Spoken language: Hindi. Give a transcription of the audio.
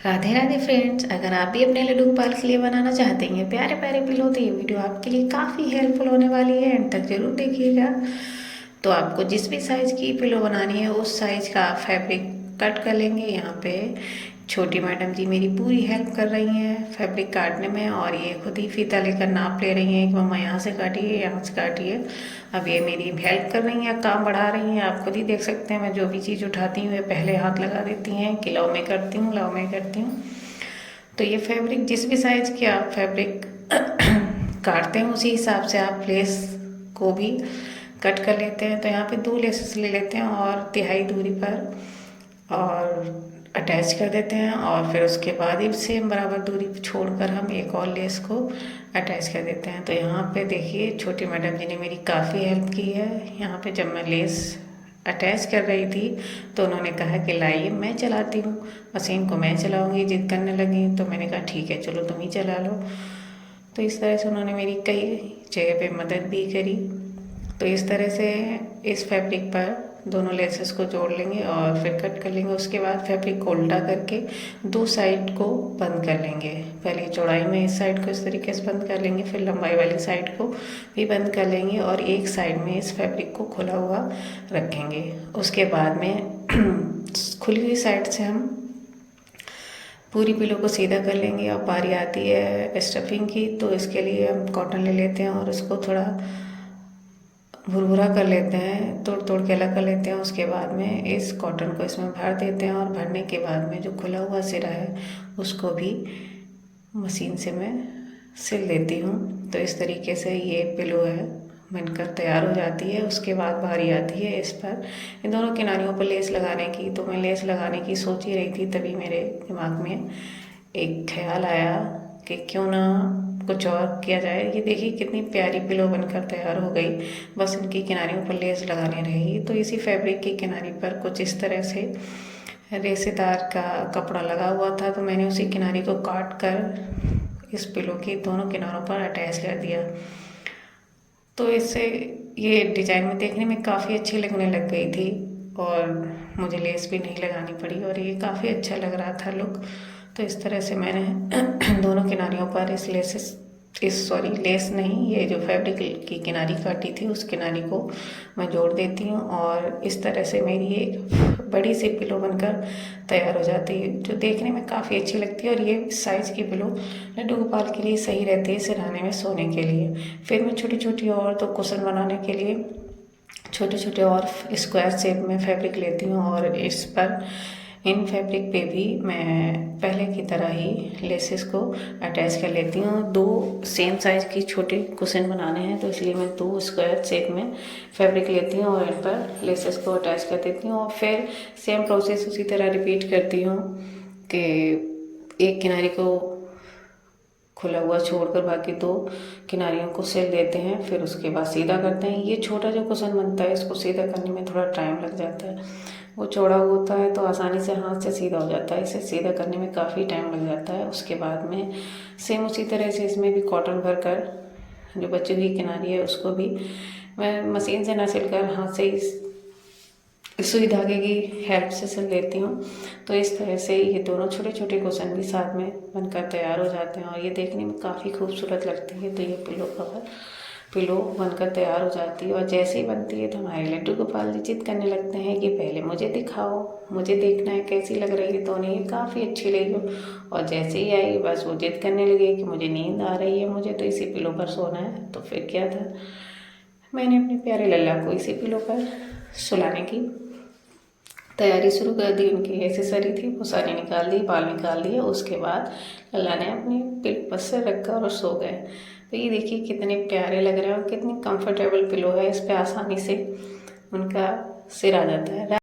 राधे राधे फ्रेंड्स, अगर आप भी अपने लड्डू गोपाल के लिए बनाना चाहते हैं प्यारे प्यारे पिलो तो ये वीडियो आपके लिए काफ़ी हेल्पफुल होने वाली है। एंड तक जरूर देखिएगा। तो आपको जिस भी साइज़ की पिलो बनानी है उस साइज़ का आप फैब्रिक कट कर लेंगे। यहाँ पे छोटी मैडम जी मेरी पूरी हेल्प कर रही हैं फैब्रिक काटने में, और ये खुद ही फीता लेकर नाप ले रही हैं कि मम्मा यहाँ से काटिए यहाँ से काटिए। अब ये मेरी हेल्प कर रही हैं, काम बढ़ा रही हैं। आप खुद ही देख सकते हैं मैं जो भी चीज़ उठाती हूँ ये पहले हाथ लगा देती हैं कि लव में करती हूँ लव में करती हूँ। तो ये फैब्रिक जिस भी साइज़ की आप फैब्रिक काटते हैं उसी हिसाब से आप लेस को भी कट कर लेते हैं। तो यहाँ पे 2 लेसेस ले लेते हैं और तिहाई दूरी पर और अटैच कर देते हैं, और फिर उसके बाद ही सेम बराबर दूरी छोड़कर हम एक और लेस को अटैच कर देते हैं। तो यहाँ पे देखिए छोटी मैडम जी ने मेरी काफ़ी हेल्प की है। यहाँ पे जब मैं लेस अटैच कर रही थी तो उन्होंने कहा कि लाइए मैं चलाती हूँ, मशीन को मैं चलाऊँगी। जिद करने लगी तो मैंने कहा ठीक है चलो तुम ही चला लो। तो इस तरह से उन्होंने मेरी कई जगह पे मदद भी करी। तो इस तरह से इस फैब्रिक पर दोनों लेसेस को जोड़ लेंगे और फिर कट कर लेंगे। उसके बाद फैब्रिक को उल्टा करके 2 साइड को बंद कर लेंगे। पहले चौड़ाई में इस साइड को इस तरीके से बंद कर लेंगे, फिर लंबाई वाली साइड को भी बंद कर लेंगे और एक साइड में इस फैब्रिक को खुला हुआ रखेंगे। उसके बाद में खुली हुई साइड से हम पूरी पिलो को सीधा कर लेंगे। अब बारी आती है स्टफिंग की, तो इसके लिए हम कॉटन ले लेते हैं और उसको थोड़ा भुरभुरा कर लेते हैं, तोड़ तोड़ के अलग कर लेते हैं। उसके बाद में इस कॉटन को इसमें भर देते हैं और भरने के बाद में जो खुला हुआ सिरा है उसको भी मशीन से मैं सिल देती हूँ। तो इस तरीके से ये पिलो है बनकर तैयार हो जाती है। उसके बाद बारी आती है इस पर इन दोनों किनारियों पर लेस लगाने की। तो मैं लेस लगाने की सोच ही रही थी, तभी मेरे दिमाग में एक ख्याल आया कि क्यों ना कुछ और किया जाए। ये देखिए कितनी प्यारी पिलो बनकर तैयार हो गई, बस इनकी किनारियों पर लेस लगानी रहेगी। तो इसी फैब्रिक की किनारी पर कुछ इस तरह से रेशेदार का कपड़ा लगा हुआ था, तो मैंने उसी किनारी को काट कर इस पिलो की दोनों किनारों पर अटैच कर दिया। तो इससे ये डिज़ाइन में देखने में काफ़ी अच्छी लगने लग गई थी और मुझे लेस भी नहीं लगानी पड़ी और ये काफ़ी अच्छा लग रहा था लुक। तो इस तरह से मैंने दोनों किनारियों पर लेस नहीं, ये जो फैब्रिक की किनारी काटी थी उस किनारी को मैं जोड़ देती हूँ और इस तरह से मेरी एक बड़ी सी पिलो बनकर तैयार हो जाती है, जो देखने में काफ़ी अच्छी लगती है। और ये साइज़ की पिलो लड्डू गोपाल के लिए सही रहती है सिरहाने में सोने के लिए। फिर मैं छोटी छोटी और तो कुशन बनाने के लिए छोटे छोटे और स्क्वायर शेप में फैब्रिक लेती हूँ और इस पर इन फैब्रिक पे भी मैं पहले की तरह ही लेसेस को अटैच कर लेती हूँ। 2 सेम साइज़ की छोटे कुशन बनाने हैं तो इसलिए मैं 2 स्क्वायर शेप में फैब्रिक लेती हूँ और इन पर लेसेस को अटैच कर देती हूँ और फिर सेम प्रोसेस उसी तरह रिपीट करती हूँ कि एक किनारे को खुला हुआ छोड़कर बाकी 2 किनारियों को सिल देते हैं, फिर उसके बाद सीधा करते हैं। ये छोटा जो कुशन बनता है इसको सीधा करने में थोड़ा टाइम लग जाता है, वो चौड़ा होता है तो आसानी से हाथ से सीधा हो जाता है, इसे सीधा करने में काफ़ी टाइम लग जाता है। उसके बाद में सेम उसी तरह से इसमें भी कॉटन भर कर जो बची हुई किनारी है उसको भी मैं मशीन से ना सिलकर हाथ से सुई धागे की हेल्प से सिल देती हूँ। तो इस तरह से ये दोनों छोटे छोटे कुशन भी साथ में बनकर तैयार हो जाते हैं और ये देखने में काफ़ी खूबसूरत लगती है। तो ये पिलो बनकर तैयार हो जाती है और जैसे ही बनती है तो हमारे लड्डू गोपाल जी जिद करने लगते हैं कि पहले मुझे दिखाओ, मुझे देखना है कैसी लग रही है। तो उन्हें काफ़ी अच्छी लगी और जैसे ही आई बस वो जिद करने लगे कि मुझे नींद आ रही है, मुझे तो इसी पिलो पर सोना है। तो फिर क्या था, मैंने अपने प्यारे लल्ला को इसी पिलो पर सुलाने की तैयारी शुरू कर दी। उनकी एक्सेसरी थी वो सारी निकाल दी, बाल निकाल दिए। उसके बाद लल्ला ने अपनी पिलो पर से रखा और सो गए। तो ये देखिए कितने प्यारे लग रहे हैं और कितनी कंफर्टेबल पिलो है, इस पे आसानी से उनका सिर आ जाता है।